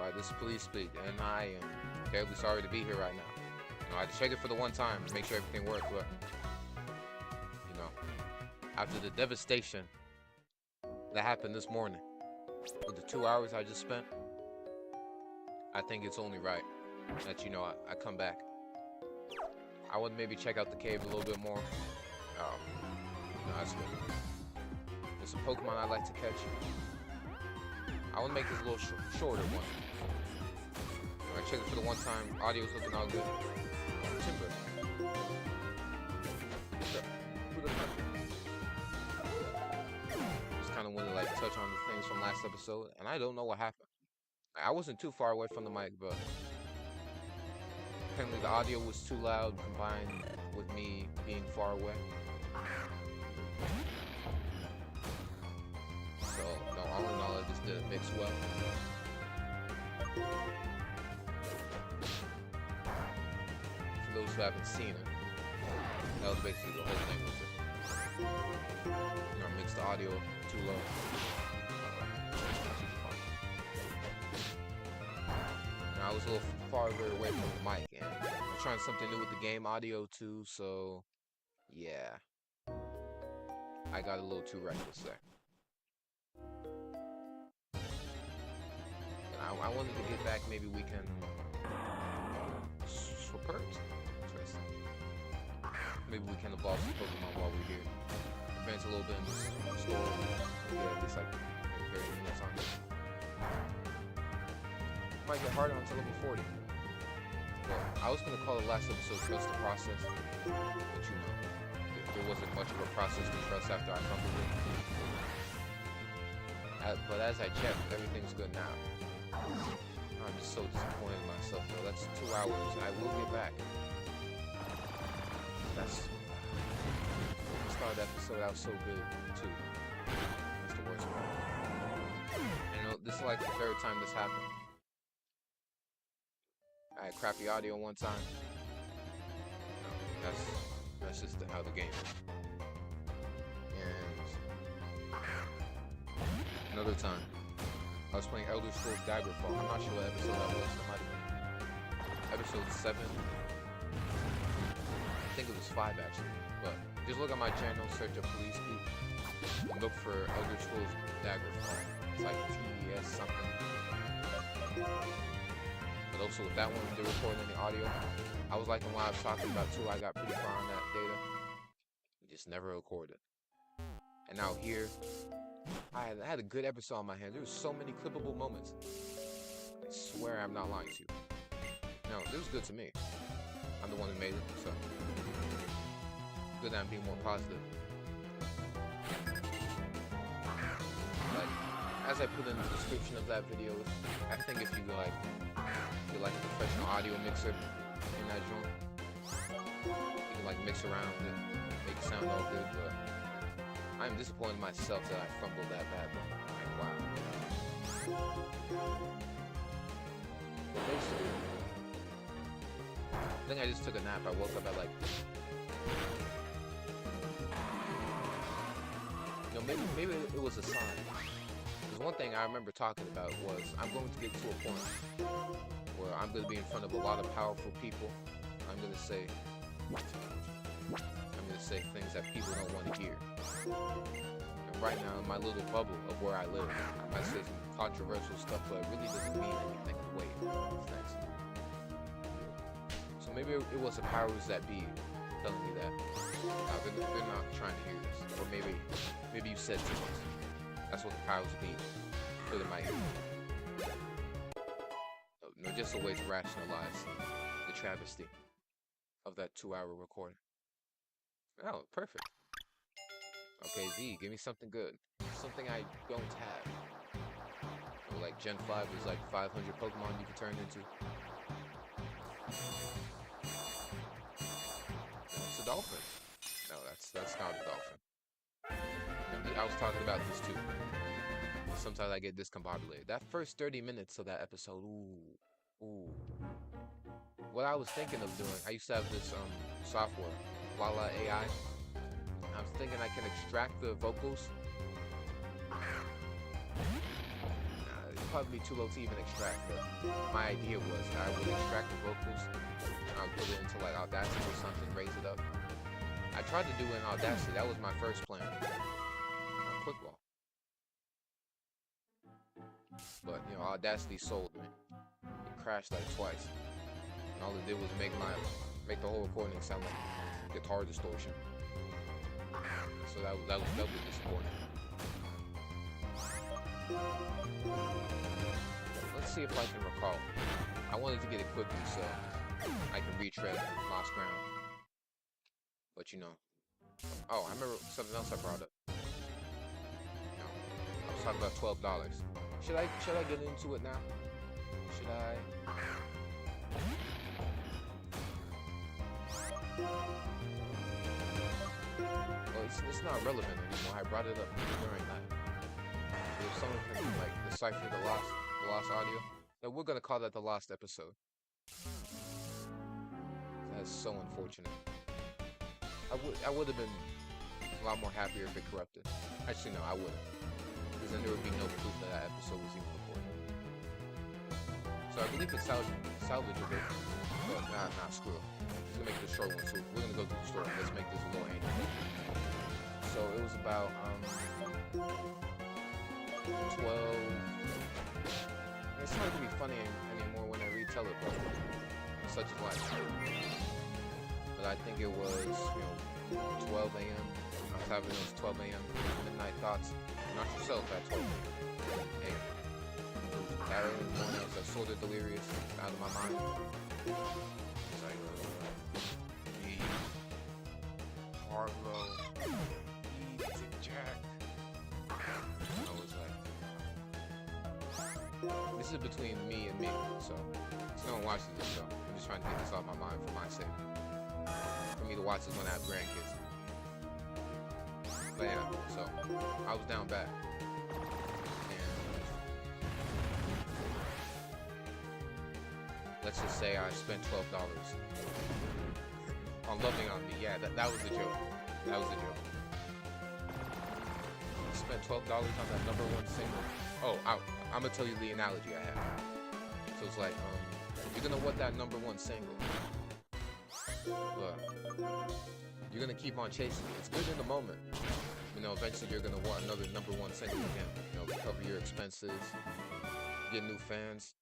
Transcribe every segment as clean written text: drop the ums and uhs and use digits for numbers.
Alright, this is PeliezSpeak, and I am terribly sorry to be here right now. I had to check it for the one time to make sure everything worked, but, after the devastation that happened this morning, with the 2 hours I just spent, I think it's only right that, I come back. I would maybe check out the cave a little bit more. Oh, no, that's good. There's some Pokemon I like to catch. I want to make this a little shorter one. I checked it for the one time. Audio's looking all good. Timber. Just kind of wanted to touch on the things from last episode, and I don't know what happened. I wasn't too far away from the mic, but apparently the audio was too loud combined with me being far away. So, no, all in all, I just didn't mix well. For those who haven't seen it, that was basically the whole thing with it. I mixed the audio too low. And I was a little farther away from the mic, and I'm trying something new with the game audio too, so yeah. I got a little too reckless there. I wanted to get back. Maybe we can support. Interesting. Maybe we can evolve some Pokemon while we're here. Advance a little bit in the store. Yeah, at least maybe 30 minutes on this. Might get harder until level 40. Well, I was gonna call the last episode Trust the Process, but there wasn't much of a process to trust after I fumbled it. But as I checked, everything's good now. I'm just so disappointed in myself, though. That's 2 hours. I will get back. The start of the episode out so good, too. That's the worst part. And this is like the third time this happened. I had crappy audio one time. That's just how the game is. And another time, I was playing Elder Scrolls Daggerfall. I'm not sure what episode that was. It might have been episode 7. I think it was 5 actually. But just look at my channel, search up PeliezSpeak, and look for Elder Scrolls Daggerfall. It's like TES something. But also with that one, they're recording the audio. I was like the one I was talking about too. I got pretty far on that data. We just never recorded. And now here, I had a good episode on my hands. There were so many clippable moments. I swear I'm not lying to you. No, it was good to me. I'm the one who made it, so good that I'm being more positive. Like, as I put in the description of that video, I think if you like a professional audio mixer in that joint, you can mix around and make it sound all good, but I'm disappointed in myself that I fumbled that badly. Wow. But basically, I think I just took a nap. I woke up at maybe it was a sign. Because one thing I remember talking about was I'm going to get to a point where I'm going to be in front of a lot of powerful people. I'm going to say things that people don't want to hear. And right now, in my little bubble of where I live, I might say some controversial stuff, but it really doesn't mean anything. Wait, what's next? So maybe it was the powers that be telling me that they're not trying to hear this, or maybe you said too much. That's what the powers be put in my ear. No, just a way to rationalize the travesty of that 2-hour recording. Oh, perfect. Okay, V, give me something good. Something I don't have. Or like Gen 5 is like 500 Pokemon you can turn into. It's a dolphin. No, that's not a dolphin. I was talking about this too. Sometimes I get discombobulated. That first 30 minutes of that episode, ooh. What I was thinking of doing, I used to have this software, Lala AI. I was thinking I can extract the vocals. probably be too low to even extract, but my idea was I would extract the vocals and I would put it into like Audacity or something, raise it up. I tried to do it in Audacity, that was my first plan. Quick ball. But you know, Audacity sold me. It crashed like twice. And all it did was make the whole recording sound like guitar distortion. So that was disappointing. Let's see if I can recall. I wanted to get it quickly so I can retread lost ground. But you know. Oh, I remember something else I brought up. No, I was talking about $12. Should I get into it now? Should I? Well, it's not relevant anymore. I brought it up during that. If someone can like decipher the lost audio, then we're gonna call that the lost episode. That's so unfortunate. I would have been a lot more happier if it corrupted. Actually, no, I wouldn't, because then there would be no proof that that episode was even recorded. So I believe it's salvageable, but nah, screw it. Let's gonna make this short one. So we're gonna go through the story. Let's make this a little angry. So it was about 12. It's not gonna be funny anymore when I retell it, but such is life. But I think it was, 12 a.m. I was having those 12 a.m. midnight thoughts. Not yourself at 12 a.m. That early in the morning, I was sort of delirious, out of my mind. It's like, Harlow, Jack. I was like, this is between me and me, so no one watches this show. I'm just trying to get this off my mind for my sake. For me to watch this when I have grandkids. But yeah, so I was down bad. And let's just say I spent $12 on Loving on Me. Yeah, that was the joke. That was the joke. I spent $12 on that #1 single. Oh, I'm gonna tell you the analogy I have. So it's like, you're gonna want that #1 single. But you're gonna keep on chasing it. It's good in the moment. Eventually you're gonna want another #1 single again. To cover your expenses, get new fans.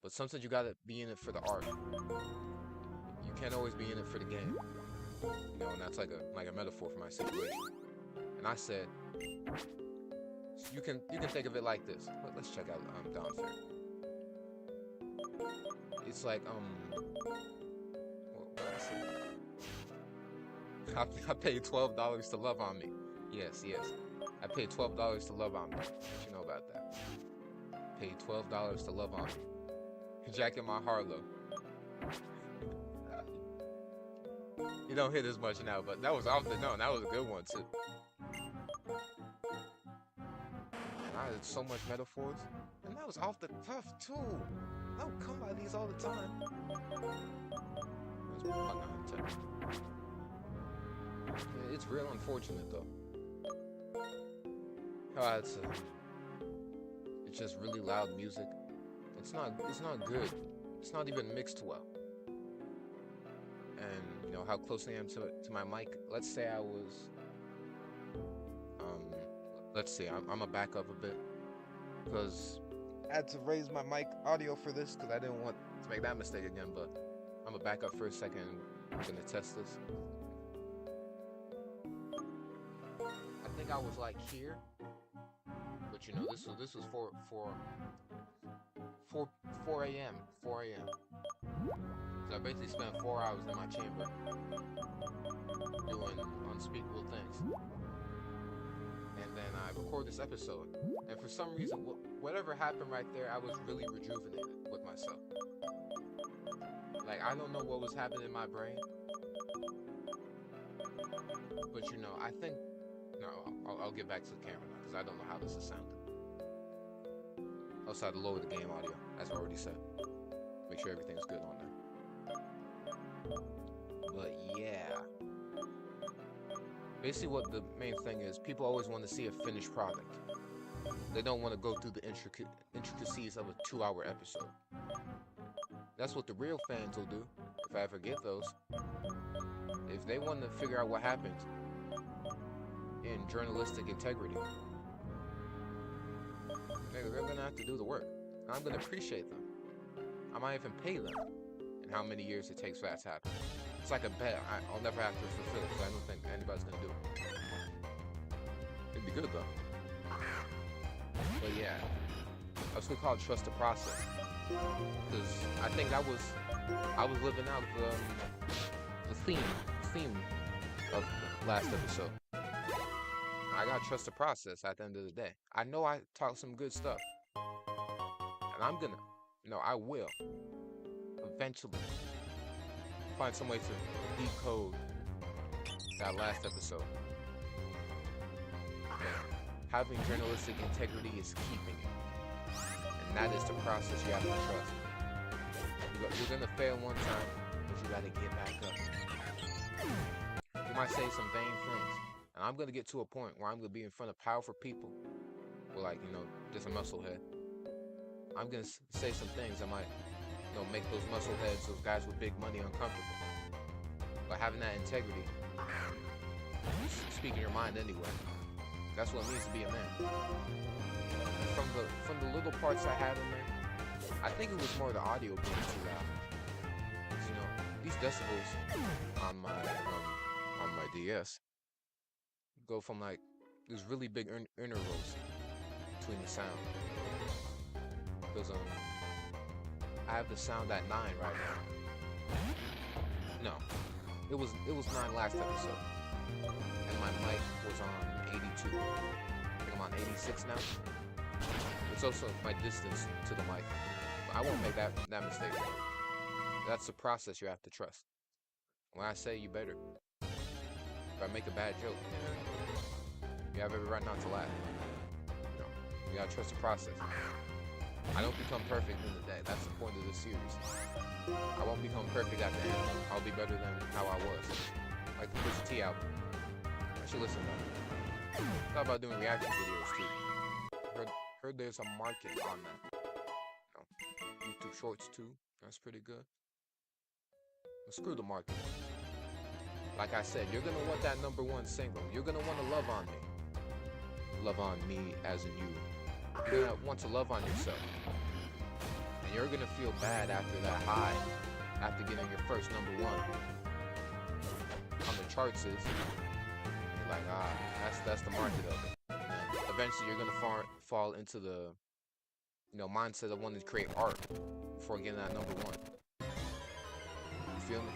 But sometimes you gotta be in it for the art. You can't always be in it for the game. And that's like a metaphor for my situation. And I said, you can think of it like this. Let's check out Don Fair. It's like what did I say? I paid $12 to love on me. Yes. I paid $12 to love on me. What you know about that? Paid $12 to love on me. Jack in my Harlow. You don't hit as much now, but that was off the no, that was a good one too. I had so much metaphors, and that was off the cuff too. I don't come by these all the time. It's real unfortunate though. It's just really loud music. It's not good. It's not even mixed well. And how close I am to my mic. Let's say I was let's see, I'm gonna back up a bit because I had to raise my mic audio for this because I didn't want to make that mistake again, but I'm gonna back up for a second. I'm gonna test this. I think I was like here, but this was 4 a.m. 4 a.m. So I basically spent 4 hours in my chamber doing unspeakable things. And then I record this episode. And for some reason, whatever happened right there, I was really rejuvenated with myself. Like, I don't know what was happening in my brain. But I think... No, I'll get back to the camera now, because I don't know how this is sounding. Also, I had to lower the game audio, as I already said. Make sure everything's good on there. But yeah. Basically what the main thing is, people always want to see a finished product. They don't want to go through the intricacies of a 2-hour episode. That's what the real fans will do, if I ever get those. If they want to figure out what happened in journalistic integrity, they're gonna have to do the work. And I'm gonna appreciate them. I might even pay them in how many years it takes for that to happen. It's like a bet I'll never have to fulfill, because I don't think anybody's gonna do it. It'd be good though. But yeah, I was gonna call it trust the process, because I think I was living out the theme of the last episode. I gotta trust the process at the end of the day. I know I talked some good stuff, and I'm gonna, I will eventually find some way to decode that last episode. And having journalistic integrity is keeping it, and that is the process you have to trust. You're gonna fail one time, but you gotta get back up. You might say some vain things, and I'm gonna get to a point where I'm gonna be in front of powerful people, or like, just a musclehead. I'm gonna say some things that might, make those muscleheads, those guys with big money, uncomfortable. But having that integrity, speaking your mind anyway, that's what it means to be a man. From the little parts I had in there, I think it was more the audio being too loud. These decibels on my DS go from like these really big intervals between the sound. Because I have the sound at 9 right now. No, it was 9 last episode, and my mic was on 82. I think I'm on 86 now. It's also my distance to the mic. But I won't make that mistake. That's the process you have to trust. When I say you better, if I make a bad joke, you have every right not to laugh. You gotta trust the process. I don't become perfect in the day. That's the point of this series. I won't become perfect at the end. I'll be better than how I was. Like the Pusha T album. I should listen to that. Thought about doing reaction videos too. Heard there's a market on that. YouTube Shorts too. That's pretty good. But screw the market. Like I said, you're gonna want that #1 single. You're gonna want to love on me. Love on me as in you. You're gonna want to love on yourself. And you're gonna feel bad after that high, after getting your first #1 on the charts is. And you're like, that's the market of it. And eventually you're gonna fall into the mindset of wanting to create art before getting that #1. You feel me?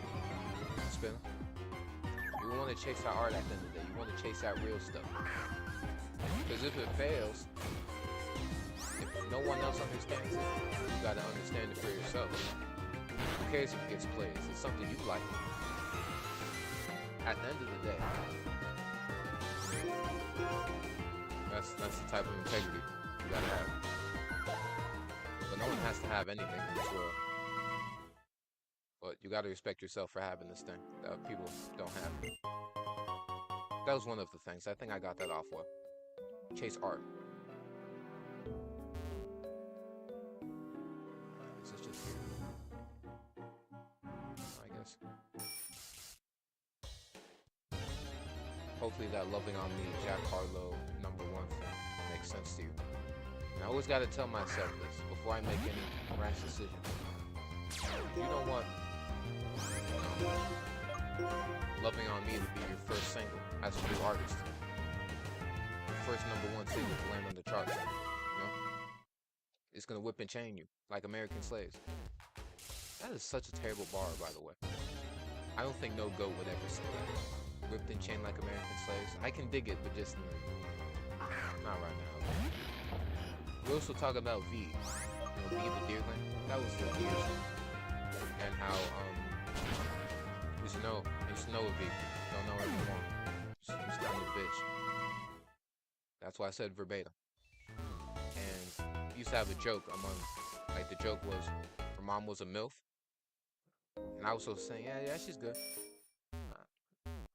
Spin. You want to chase that art at the end of the day. You want to chase that real stuff. Because if it fails, if no one else understands it, you gotta understand it for yourself. Who cares if it gets plays? It's something you like. At the end of the day, that's the type of integrity you gotta have. But no one has to have anything in this world. But you gotta respect yourself for having this thing that people don't have. That was one of the things. I think I got that off well. Chase art. Is this just here? I guess. Hopefully that loving on me, Jack Harlow, #1 thing makes sense to you. And I always gotta tell myself this before I make any rash decisions. You don't want loving on me to be your first single as a new artist. First #1 single to land on the charts. It's gonna whip and chain you like American slaves. That is such a terrible bar, by the way. I don't think no GOAT would ever say that. Whipped and chained like American slaves. I can dig it, but just not right now. We also talk about V. V the Deerling. That was the deers. And how I used to know a V. Don't know her anymore. She's not a bitch. That's why I said verbatim. And we used to have a joke among, like the joke was, her mom was a MILF. And I was so saying, yeah, she's good.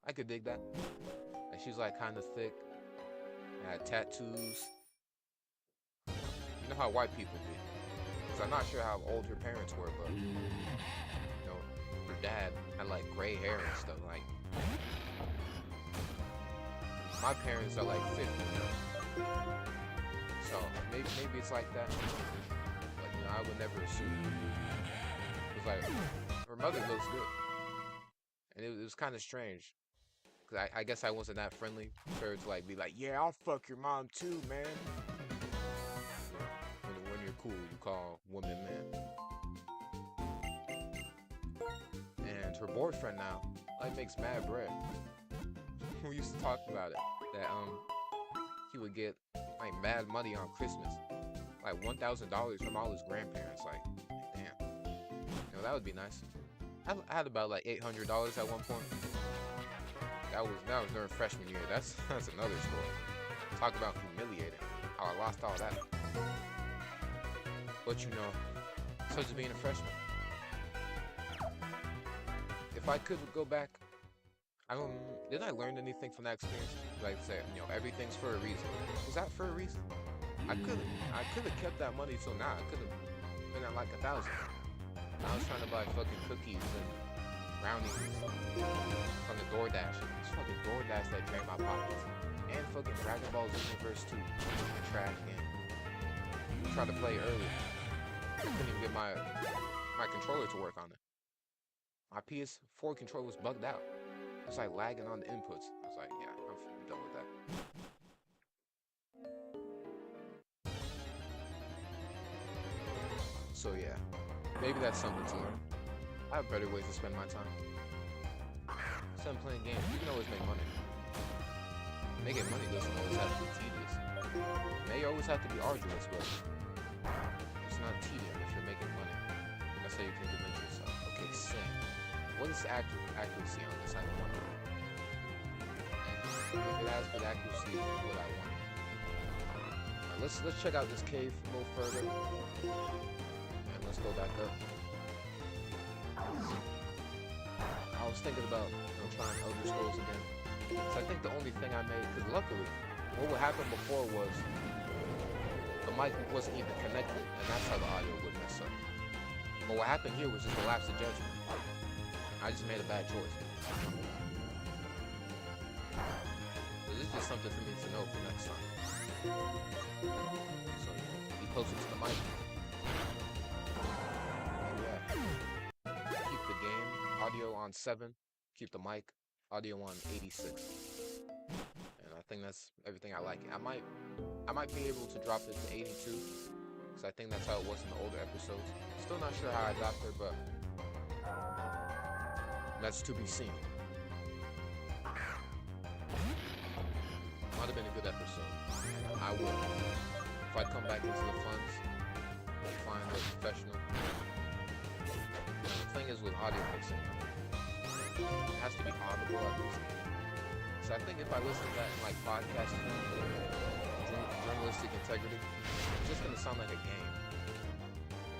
I could dig that. And she's like kind of thick, had tattoos, how white people be. Cause I'm not sure how old her parents were, but you know, her dad had like gray hair and stuff. Like my parents are like 50 now, so maybe it's like that. But you know, I would never assume. It was like her mother looks good, and it was kind of strange. Cause I guess I wasn't that friendly for her to like be like, yeah, I'll fuck your mom too, man. When you're cool, you call women man. And her boyfriend now like makes mad bread. We used to talk about it that he would get like mad money on Christmas, like $1,000 from all his grandparents. Like, damn, you know that would be nice. I had about like $800 at one point. That was during freshman year. That's another story. Talk about humiliating. How I lost all that. But you know, such as being a freshman. If I could go back, did I learn anything from that experience? Like say, you know, everything's for a reason. Was that for a reason? I could have kept that money till now. I could have been at like 1,000. I was trying to buy fucking cookies and brownies from the DoorDash. It's fucking DoorDash that drained my pockets. And fucking Dragon Ball Z Universe 2. Trash game. I tried to play earlier. I couldn't even get my controller to work on it. My PS4 controller was bugged out. It was like lagging on the inputs. I was like, yeah, I'm done with that. So yeah, maybe that's something to learn. I have better ways to spend my time. Instead of playing games, you can always make money. Making money doesn't always have to be tedious. It may always have to be arduous, but it's not tedious if you're making money. That's how you can convince yourself. Okay, sing. What is accuracy on this? I don't know. If it has good accuracy, what I want. Right, let's check out this cave a little further. And let's go back up. I was thinking about trying Elder Scrolls again. So I think the only thing I made, because luckily, what would happen before was the mic wasn't even connected, and that's how the audio would mess up. But what happened here was just a lapse of judgment. I just made a bad choice. So this is just something for me to know for next time. So be closer to the mic. And yeah, keep the game audio on 7. Keep the mic audio on 86. And I think that's everything I like. I might be able to drop it to 82, because I think that's how it was in the older episodes. Still not sure how I got there, but that's to be seen. Might have been a good episode. I will. If I come back into the funds, find a professional. The thing is with audio mixing, it has to be audible at least. So I think if I listen to that in like podcasting, journalistic integrity, it's just gonna sound like a game.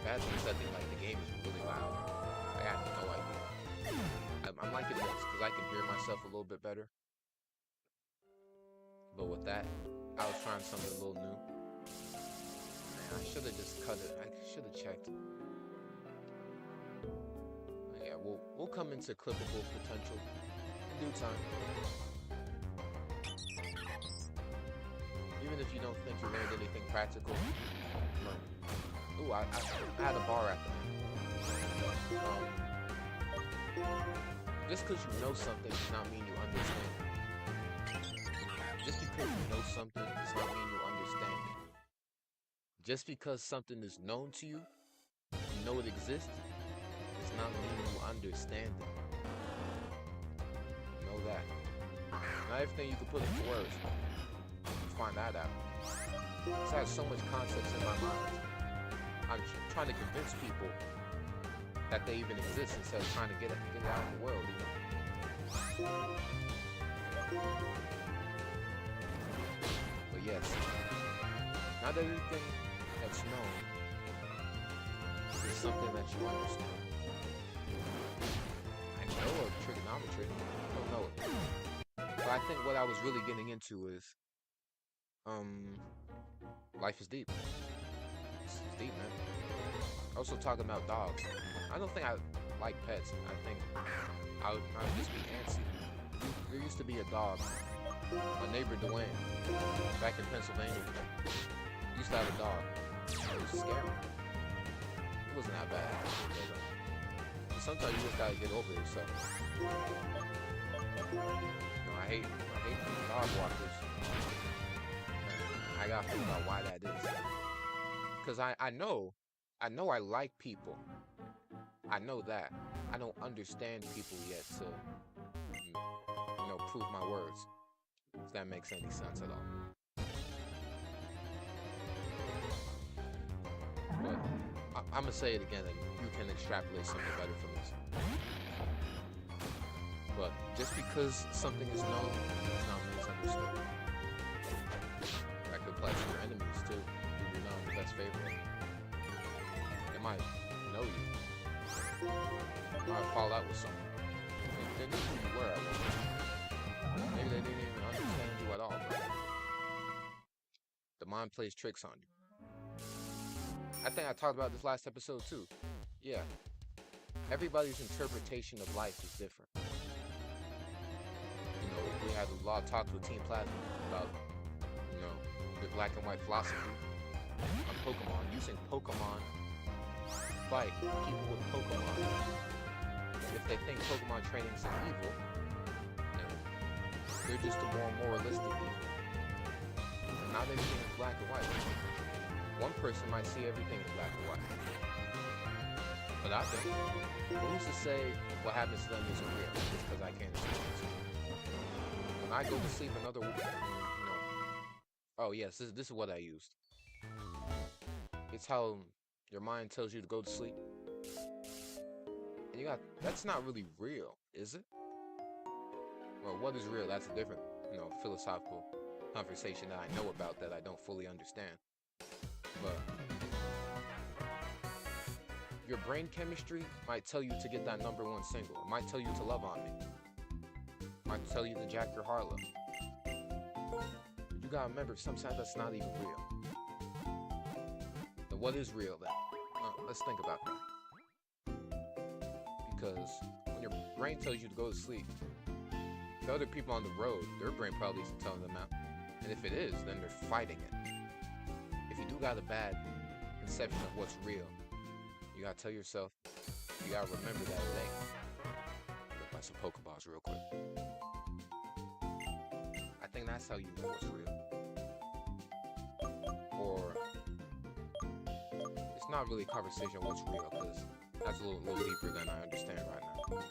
Bad thing is that like the game is really loud. I have no idea. I'm liking this because I can hear myself a little bit better. But with that, I was trying something a little new. Man, I should have just cut it. I should have checked. Yeah, we'll come into clippable potential in due time. Even if you don't think you learned anything practical, learn. Ooh, I had a bar at the end. Just because you know something does not mean you understand it. Just because you know something does not mean you understand it. Just because something is known to you, you know it exists, does not mean you understand it. Know that. Not everything you can put into words. Find that out. Because I have so much concepts in my mind. I'm trying to convince people that they even exist instead of trying to get it out in the world, you know. But yes, not everything that's known is something that you understand. I know of trigonometry, I don't know it. But I think what I was really getting into is life is deep. It's deep, man. Also talking about dogs. I don't think I like pets. I think I would just be antsy. There used to be a dog. My neighbor Dwayne, back in Pennsylvania, used to have a dog. It was scary. It wasn't that bad. But sometimes you just gotta get over yourself. You know, I hate dog walkers. I gotta think about why that is. Cause I know I like people. I know that. I don't understand people yet to, you know, prove my words. If that makes any sense at all. But I'm gonna say it again, and you can extrapolate something better from this. But just because something is known does not mean it's understood. That could apply to your enemies too. Who you're not the best favorite. They might know you. You might fall out with someone. They knew who you were at one time. Maybe they didn't even understand you at all, but the mind plays tricks on you. I think I talked about this last episode too. Yeah. Everybody's interpretation of life is different. You know, we had a lot of talks with Team Platinum about, you know, the black and white philosophy on Pokemon, using Pokemon to fight people with Pokemon. If they think Pokemon training is an evil, then they're just a more moralistic evil. And not everything is black and white. One person might see everything in black and white. But I don't. Who's to say what happens to them isn't real just because I can't experience it? When I go to sleep, another, you know, oh yes, this is what I used. It's how your mind tells you to go to sleep. And that's not really real, is it? Well, what is real? That's a different, you know, philosophical conversation that I know about that I don't fully understand. But your brain chemistry might tell you to get that #1 single. It might tell you to love on me. It might tell you to jack your Harlow. You gotta remember, sometimes that's not even real. Then what is real then? Let's think about that. Because when your brain tells you to go to sleep, the other people on the road, their brain probably isn't telling them out. And if it is, then they're fighting it. If you do got a bad conception of what's real, you gotta tell yourself, you gotta remember that it ain't. Look like some Pokeballs real quick. I think that's how you know what's real. Or, it's not really a conversation what's real, because that's a little deeper than I understand right now.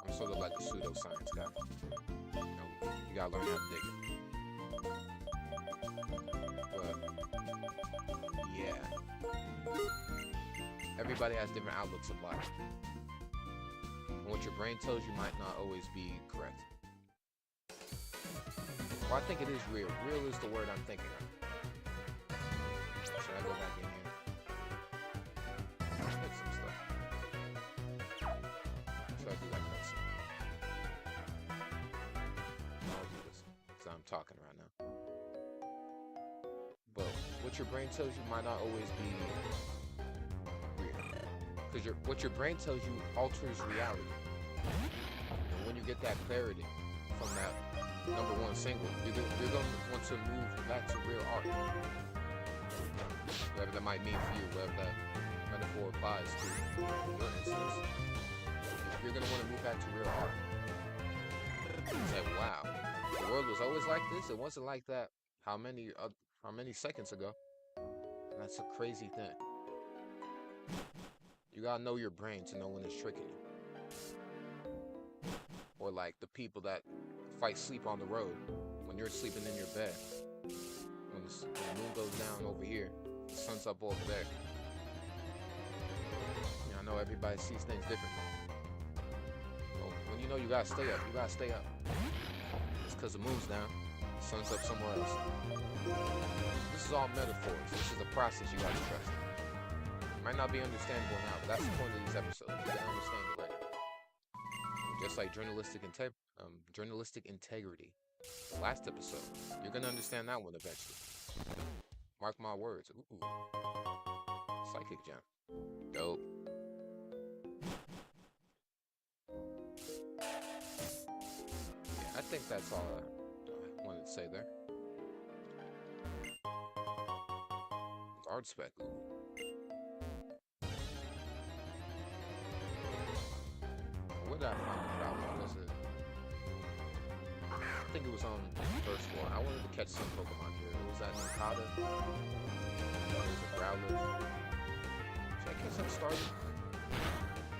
I'm sort of like a pseudoscience guy. You know, you gotta learn how to dig it. But, yeah. Everybody has different outlooks of life. And what your brain tells you might not always be correct. Well, I think it is real. Real is the word I'm thinking of. Should I go back in here? Fix some stuff. Should I do that cutscene? I'll do this, because I'm talking right now. But what your brain tells you might not always be real. Because what your brain tells you alters reality. And when you get that clarity from that #1 single, you're going to want to move back to real art. Whatever that might mean for you, whatever that metaphor applies to your instance. You're going to want to move back to real art. And say, wow, the world was always like this? It wasn't like that how many seconds ago? And that's a crazy thing. You gotta know your brain to know when it's tricking you. Or like the people that fight sleep on the road when you're sleeping in your bed. When the moon goes down over here, the sun's up over there. I know everybody sees things differently. Well, when you know you gotta stay up, you gotta stay up. It's because the moon's down, the sun's up somewhere else. This is all metaphors. This is a process you gotta trust. It might not be understandable now, but that's the point of these episodes. You can understand it later. Just like journalistic integrity. The last episode, you're gonna understand that one eventually. Mark my words. Ooh. Psychic gem. Dope. Yeah, I think that's all I wanted to say there. Art spec. Where did I find the problem? Was it? I think it was on the first floor. I wanted to catch some Pokemon here. It was that Nincada. There was a Growlithe. Should I catch that started?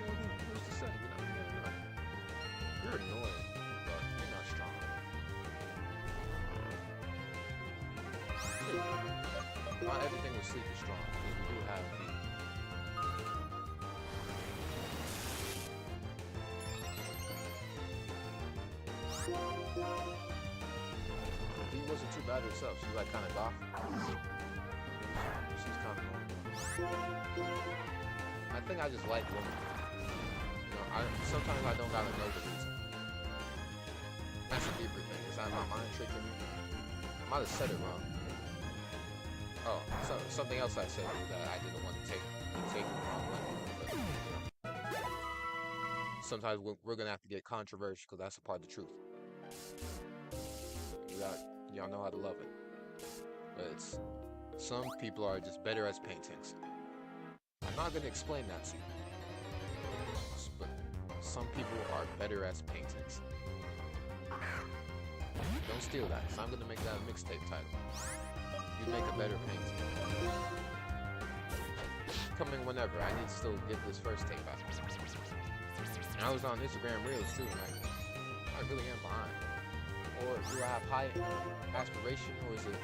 You know, who's to say? You never know. You're annoying, but you're not strong. Not everything with Sleep is strong. We do have the V wasn't too bad herself. She's like kind of goth. She's kind of normal. I think I just like women. You know, sometimes I don't gotta know the reason. That's a deeper thing. Is that my mind tricking me? I might have said it wrong. Oh, something else I said was that I didn't want to take the wrong way. But, you know, sometimes we're gonna have to get controversial because that's a part of the truth. Y'all know how to love it. But it's some people are just better as paintings. I'm not gonna explain that to you. But some people are better as paintings. Don't steal that, because I'm gonna make that a mixtape title. You make a better painting. Coming whenever. I need to still get this first tape out. And I was on Instagram Reels too, and I really am behind. Or do I have high aspiration, or is it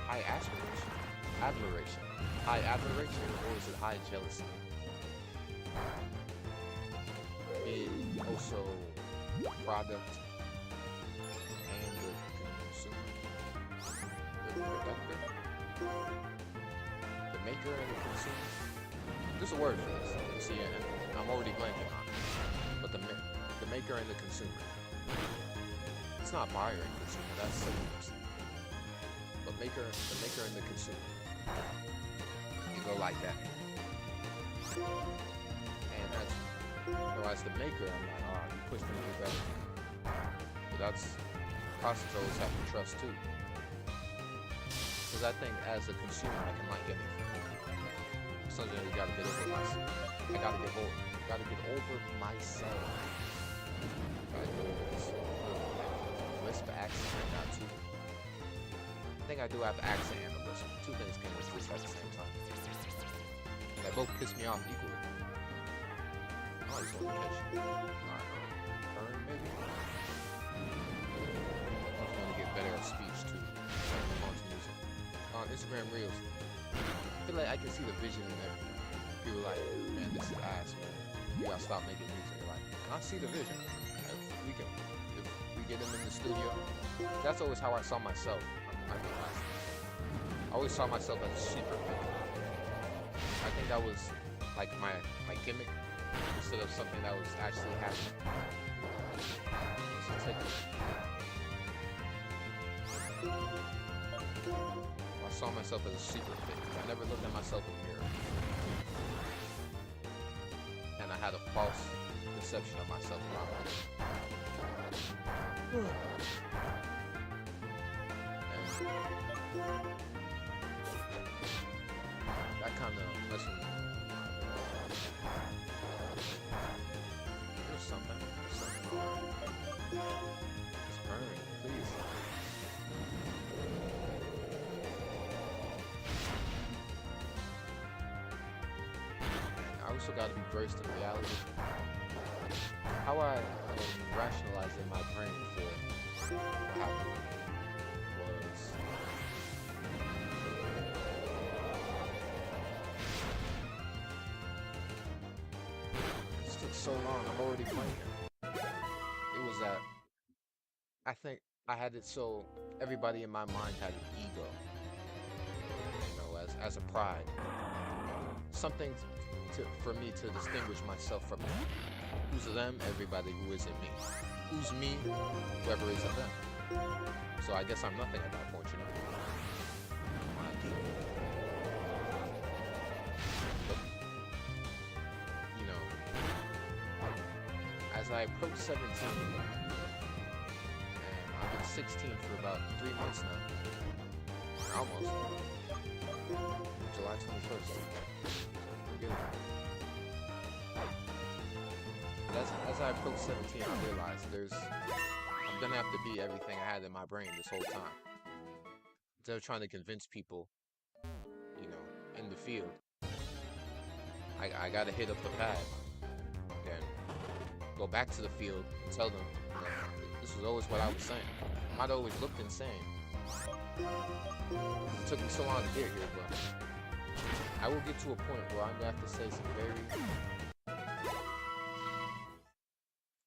high aspiration? Admiration. High admiration, or is it high jealousy? Being also product and the consumer, the productor, the maker and the consumer. There's a word for this. See, and I'm already blanking on it. But the maker and the consumer. It's not buyer and consumer. That's synonyms. But the maker and the consumer. You go like that. And as the maker, I'm like, oh, you push me to be better. But that's process I always have to trust too. Because I think as a consumer, I can like anything. Something you gotta get over myself. I gotta get over myself. Gotta get over this lisp accent I got too. I think I do have accent and a lisp. Two things came with this at the same time. They both piss me off equally. I just want to catch you. Turn maybe? I want to get better at speech too. Music. On Instagram Reels, I feel like I can see the vision in everything. People are like, man, this is ass, man. You gotta stop making music. Like, I see the vision. Like, if we get them in the studio, that's always how I saw myself. I always saw myself as a secret maker. I think that was like my gimmick instead of something that was actually happening. So take it. I saw myself as a secret maker. I never looked at myself in the mirror. And I had a false conception of myself in my mind. That kind of messed with me. There's something. It's burning, please. I also got to be versed in reality. How I rationalized in my brain for what happened was it took so long. I'm already playing it. It was that I think I had it so everybody in my mind had an ego, you know, as a pride, something for me to distinguish myself from them. Who's them? Everybody who isn't me. Who's me? Whoever isn't them. So I guess I'm nothing at that point, you know. I approach 17, and I've been 16 for about 3 months now. Almost. July 21st. Pretty good. As I approach 17, I realized I'm gonna have to be everything I had in my brain this whole time. Instead of trying to convince people, you know, in the field, I gotta hit up the pad and go back to the field and tell them, you know, this was always what I was saying. I might have always looked insane. It took me so long to get here, but I will get to a point where I'm gonna have to say some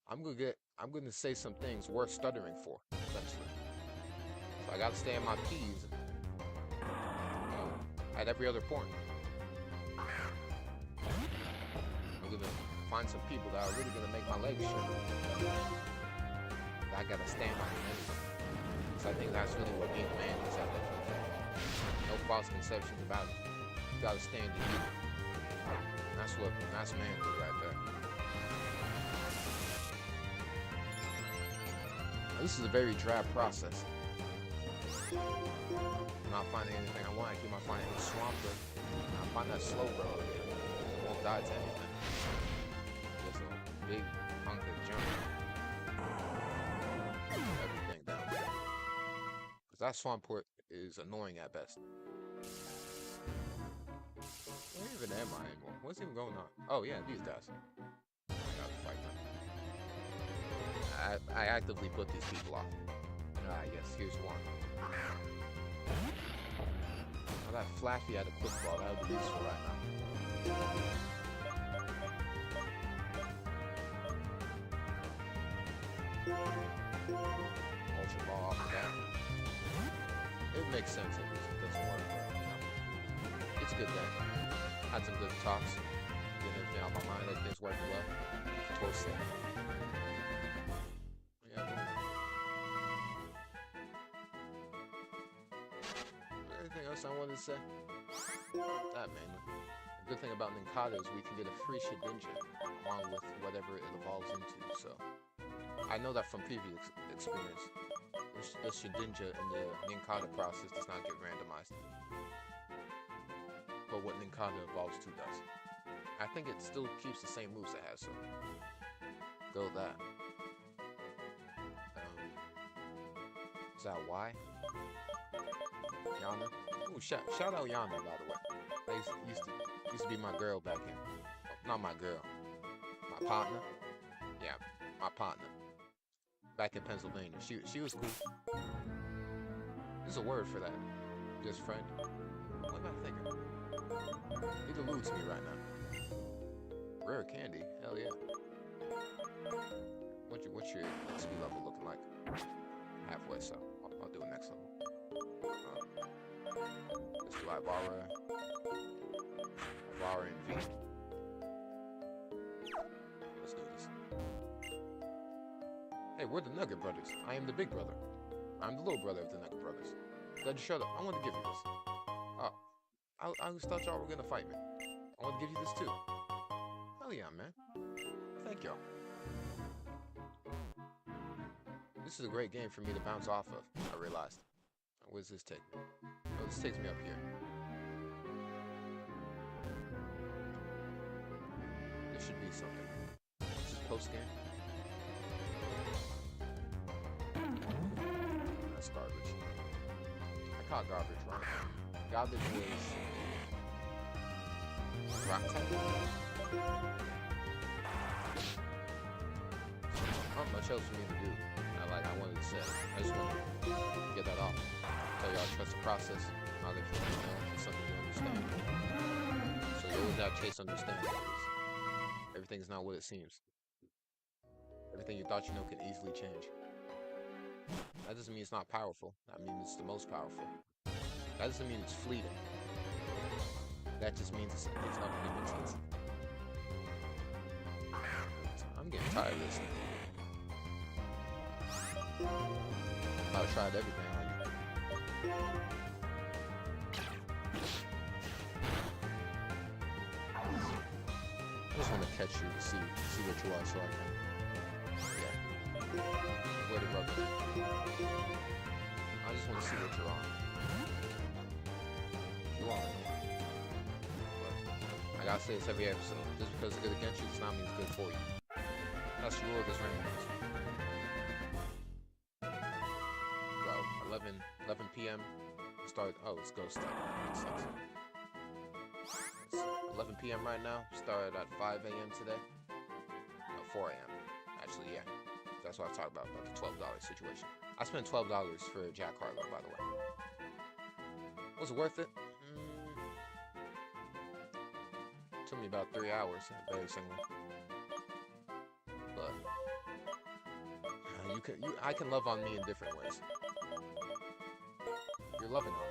I'm gonna say some things worth stuttering for, eventually. So I gotta stay in my P's, you know, at every other point. I'm gonna find some people that are really gonna make my legs shake. I gotta stand on them anyway. So I think that's really what being a man is at that point. No false conceptions about it. You gotta stand in you. That's manhood right there. Now, this is a very drab process. I'm not finding anything I want. I keep on finding a swamper. I find that slow bro. It won't die to anything. Just a big hunk of junk. Everything down there. Because that swamp port is annoying at best. Where even am I anymore? What's even going on? Oh yeah, these guys. I gotta fight them. I actively put these people off. Yes, here's one. Now that Flappy had a quick ball, that would be useful right now. Ultra ball off the bat. It makes sense if it doesn't work, but you know, it's good then. Had some good talks, getting everything out of my mind, everything's working well. Torso. Anything else I wanted to say? That mainly. The good thing about Ninkata is we can get a free Shedinja along with whatever it evolves into, so I know that from previous experience. The Shedinja in the Ninkata process does not get randomized. But what Ninkata evolves to does. I think it still keeps the same moves it has, so go with that. Is that why? Yana? Ooh, shout out Yana, by the way. They used to be my girl back in. Not my girl. My partner? Yeah, my partner. Back in Pennsylvania. She was cool. There's a word for that. Just friend. What am I thinking? It eludes me right now. Rare candy? Hell yeah. What's your XP level looking like? Halfway, so I'll do it next level. Let's do Ivara and V. Let's do this. Hey, we're the Nugget Brothers. I am the big brother. I'm the little brother of the Nugget Brothers. Glad you shut up. I want to give you this. Oh, I always thought y'all were gonna fight me. I want to give you this too. Hell yeah, man. Thank y'all. This is a great game for me to bounce off of, I realized. Where does this take me? Oh, this takes me up here. There should be something. This is post-game. That's garbage. I caught garbage wrong. Garbage was... rock type? Not much else for me to do. I wanted to say. I just wanted to get that off. Tell y'all trust the process. I'll let you know it's something you understand. So you always have to chase understanding, because everything is not what it seems. Everything you thought you know can easily change. That doesn't mean it's not powerful. That means it's the most powerful. That doesn't mean it's fleeting. That just means it's omnipotent. I'm getting tired of this. I've tried everything on you. I just want to catch you to see what you are, so I can I just want to see what you're on. You are. But I gotta say this every episode. Just because it's good against you does not mean it's good for you. That's the rule of this randomness. Bro, 11 p.m. Start. Oh, it's ghost time. Makes sense. It's 11 p.m. right now. Started at 5 a.m. today. No, 4 a.m. Actually, yeah. That's what I talked about the $12 situation. I spent $12 for Jack Harlow, by the way. Was it worth it? Took me about 3 hours, embarrassingly. But I can love on me in different ways. You're loving on me.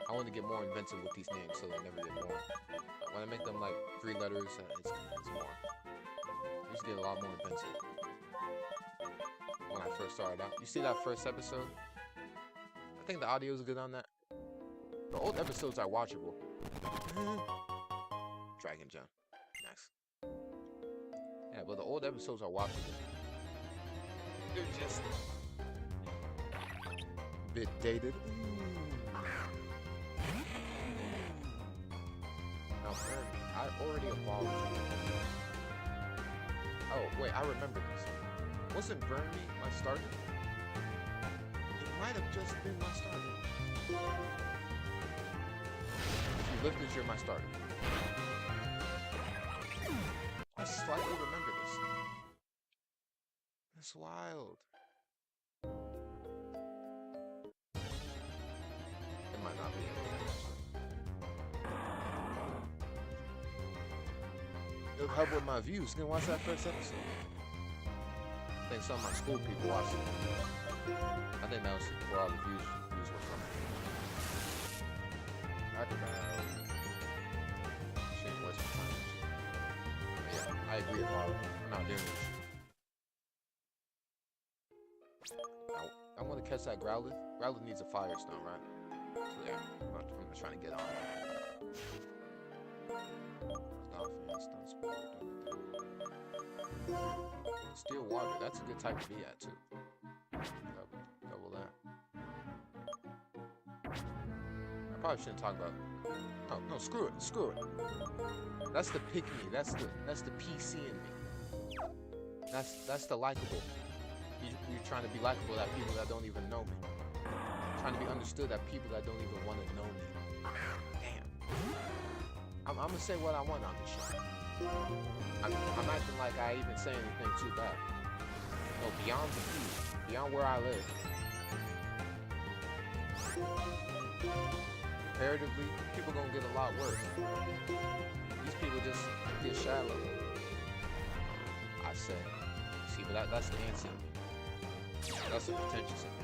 I want to get more inventive with these names so they never get boring. When I make them like 3 letters, it's more. I used to get a lot more inventive when I first started out. You see that first episode? I think the audio is good on that. The old episodes are watchable. Dragon John. Nice. Yeah, but the old episodes are watchable. They're just a bit dated. Now, I already evolved. Oh, wait, I remember this. Wasn't Burn Me my starter? It might have just been my starter. If you lift it, you're my starter. I slightly remember this. That's wild. It might not be anything, actually. It'll help with my views. Didn't watch that first episode. I think some of my school people watched it. I think that was where all the views were from. Shouldn't waste my time. But yeah, I agree with Marlon. I'm not doing this. I want to catch that Growlithe. Growlithe needs a Firestone, right? So yeah, I'm trying to get on it. Steel Water, that's a good type to be at too. Double that. I probably shouldn't talk about. No, screw it. That's the pick me. That's the PC in me. That's the likable. You're trying to be likable at people that don't even know me. Trying to be understood at people that don't even want to know me. Damn. I'm gonna say what I want on this show. I'm acting like I even say anything too bad. No, beyond the feed, beyond where I live. Comparatively, people gonna get a lot worse. These people just get shallow. I say. See, but that's the answer. That's the pretentious in me.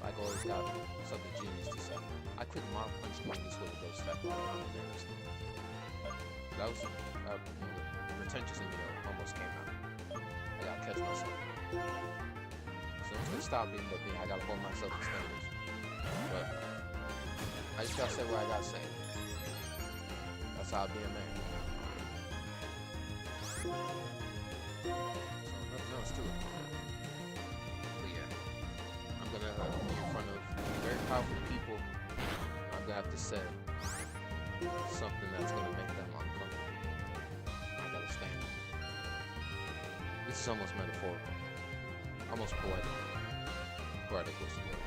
Like always got something genius to say. I couldn't mob punch doing this with a ghost step. That was the pretentious in me almost came out. I gotta catch myself. So it's gonna stop being but me. I gotta hold myself to standards. But I just gotta say what I gotta say. That's how I be a man. So nothing else to it. But yeah, I'm gonna be in front of very powerful people. I'm gonna have to say something that's gonna make them uncomfortable. I gotta stand. This is almost metaphorical. Almost poetic. Poetic was the word.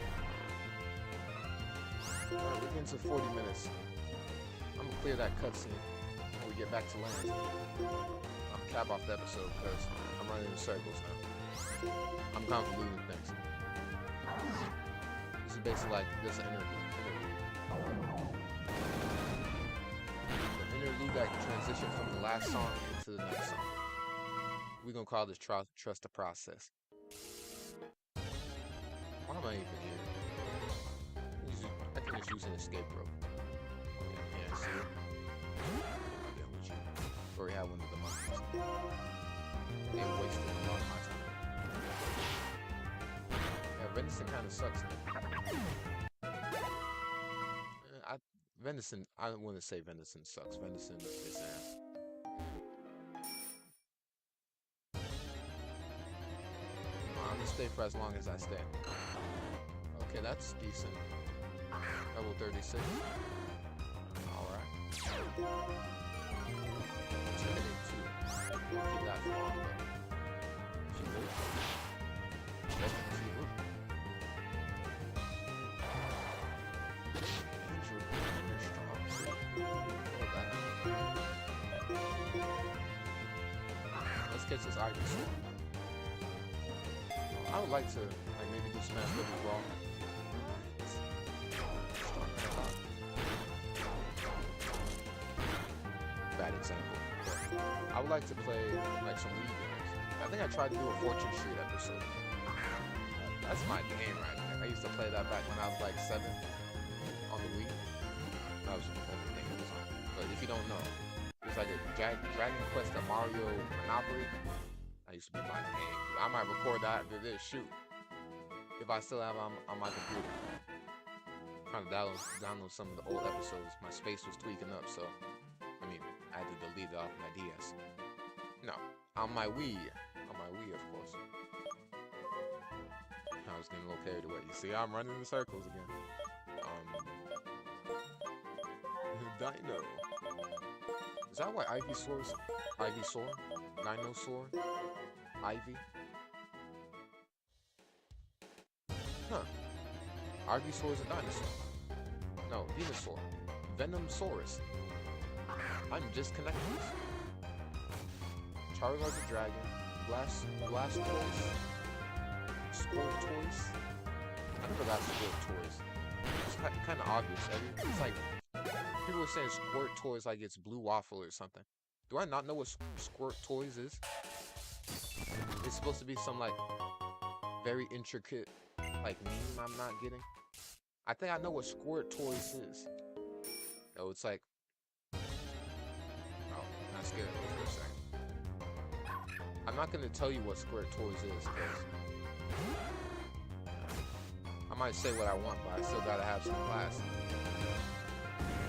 Alright, we're getting to 40 minutes. I'm gonna clear that cutscene when we get back to land. I'm cap off the episode because I'm running in circles now. I'm convoluting things. This is basically like this interlude. The interlude that transitioned from the last song into the next song. We're gonna call this trust the process. Why am I even here? I can just use an escape rope. Yeah, see it? I'll get with you. Already had one of the monkeys. They wasted a lot of my time. Yeah, venison kind of sucks. Venison, I don't want to say venison sucks. Venison is ass. stay for as long as I stay. Okay, that's decent. Level 36. Alright. Intimidate too. Keep that for long though. She would. Definitely she would. Angel strong. Let's catch this Ivy sword. I would like to maybe do Smash Brothers Brawl. Bad example. But I would like to play like some Wii games. I think I tried to do a Fortune Street episode. That's my game right there. I used to play that back when I was like 7 on the Wii. That was the only thing it was on. But if you don't know, it's like a Dragon Quest of Mario Monopoly. That used to be my game. I might record that after this. Shoot. If I still have it on my computer. I'm trying to download some of the old episodes. My space was tweaking up, so I mean, I had to delete it off my DS. No, on my Wii. On my Wii, of course. I was getting a little carried away. You see, I'm running in circles again. Dino. Is that why Ivysaur? Dinosaur? Ivy? Huh. Ivysaur is a dinosaur. No, Venusaur. Venomsaurus. I'm just connecting this. Charizard's a dragon. Blastoise. Squirtoise. I never got Squirtoise. It's kind of obvious. It's like people are saying Squirtoise like it's Blue Waffle or something. Do I not know what Squirtoise is? It's supposed to be some like very intricate like meme I'm not getting. I think I know what Squirtoise is. Oh, it's like, oh, not scared of me for a second. I'm not gonna tell you what Squirtoise is because I might say what I want, but I still gotta have some class.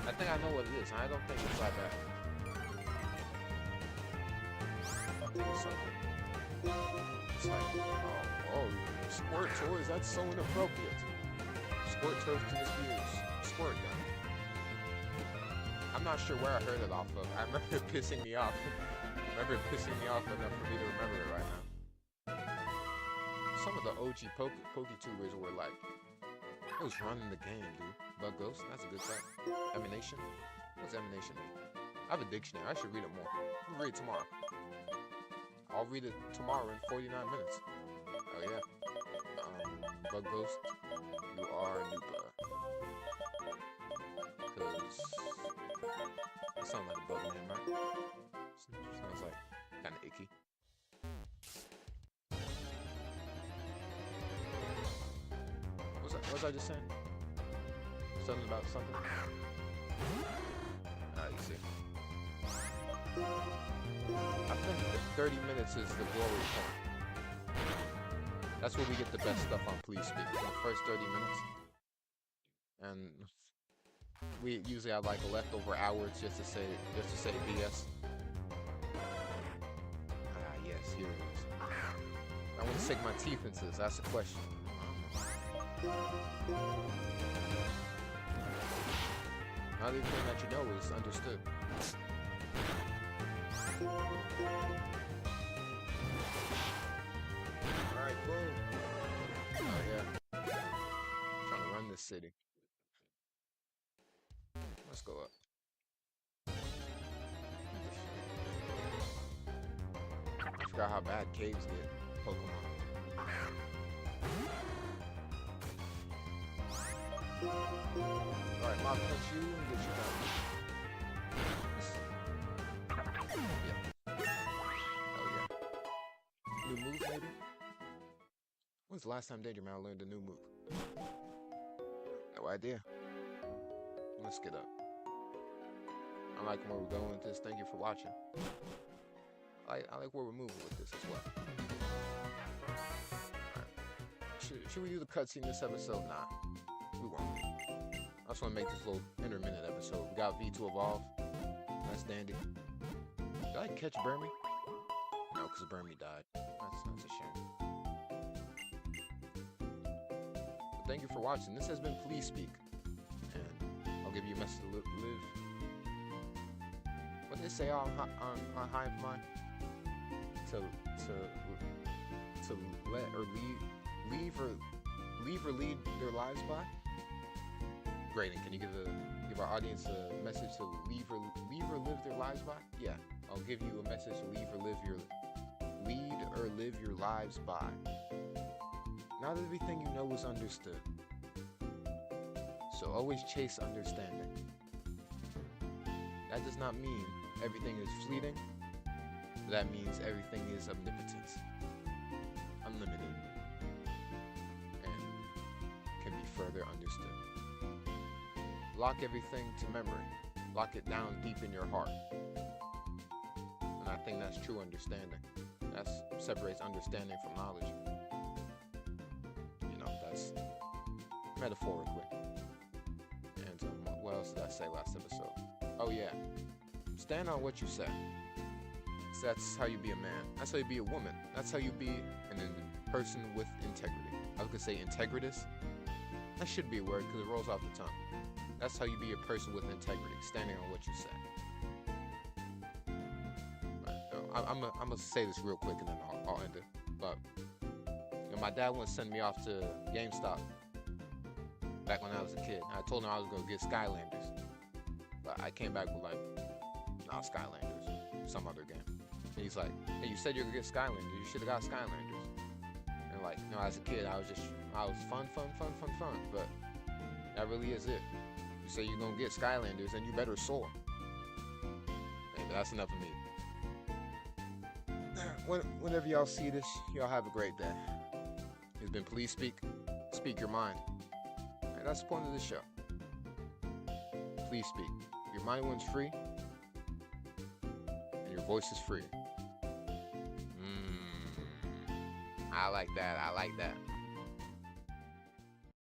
I think I know what it is, and I don't think it's that bad. I think it's something. It's like, oh, Squirtoise, that's so inappropriate. Squirtoise can just be a squirt gun. I'm not sure where I heard it off of. I remember it pissing me off. Enough for me to remember it right now. Some of the OG PokeTubers were like, it was running the game, dude. Bug Ghost, that's a good type. Emanation? What's Emanation mean? I have a dictionary. I should read it more. I'll read it tomorrow. I'll read it tomorrow in 49 minutes. Oh yeah. Bug Ghost, you are Nupa. Because that sounds like a bug name, right? Sounds like kind of icky. What was I just saying? Something about something? You see. I think 30 minutes is the glory point. That's where we get the best stuff on PeliezSpeak. In the first 30 minutes. And we usually have like a leftover hours just to say BS. Yes, here it is. I want to sink my teeth into this. That's the question. Not everything that you know is understood. Alright, boom. Oh yeah. Trying to run this city. Let's go up. I forgot how bad caves get. Pokemon. Alright, Mob punch you and get you down. Yeah. Oh yeah. New move maybe? When's the last time Danger Man learned a new move? No idea. Let's get up. I like where we're going with this. Thank you for watching. I like where we're moving with this as well. Right. Should we do the cutscene this episode? Nah. We won't. I just want to make this little intermittent episode. We got V to evolve. That's dandy. Did I catch Burmy? No, because Burmy died. That's a shame. thank you for watching. This has been PeliezSpeak, and I'll give you a message to live. What did they say on Hive Mind? To let or leave or lead their lives by. Great. And can you give our audience a message to leave or live their lives by? Yeah, I'll give you a message to lead or live your lives by. Not everything you know is understood, so always chase understanding. That does not mean everything is fleeting. That means everything is omnipotent, unlimited, and can be further understood. Lock everything to memory. Lock it down deep in your heart. And I think that's true understanding. That separates understanding from knowledge. You know, that's metaphorically. And what else did I say last episode? Oh yeah, stand on what you say. So that's how you be a man. That's how you be a woman. That's how you be a person with integrity. I was gonna say integritous. That should be a word because it rolls off the tongue. That's how you be a person with integrity, standing on what you say. Right, I'm gonna say this real quick and then I'll end it. But you know, my dad once sent me off to GameStop back when I was a kid. I told him I was gonna get Skylanders, but I came back with like, nah, Skylanders, some other game. And he's like, hey, you said you were gonna get Skylanders. You should have got Skylanders. And like, you know, as a kid, I was fun. But that really is it. You say you're gonna get Skylanders, and you better soar. Hey, but that's enough of me. Whenever y'all see this, y'all have a great day. It's been PeliezSpeak. Speak your mind. And that's the point of this show. PeliezSpeak. Your mind one's free, and your voice is free. I like that.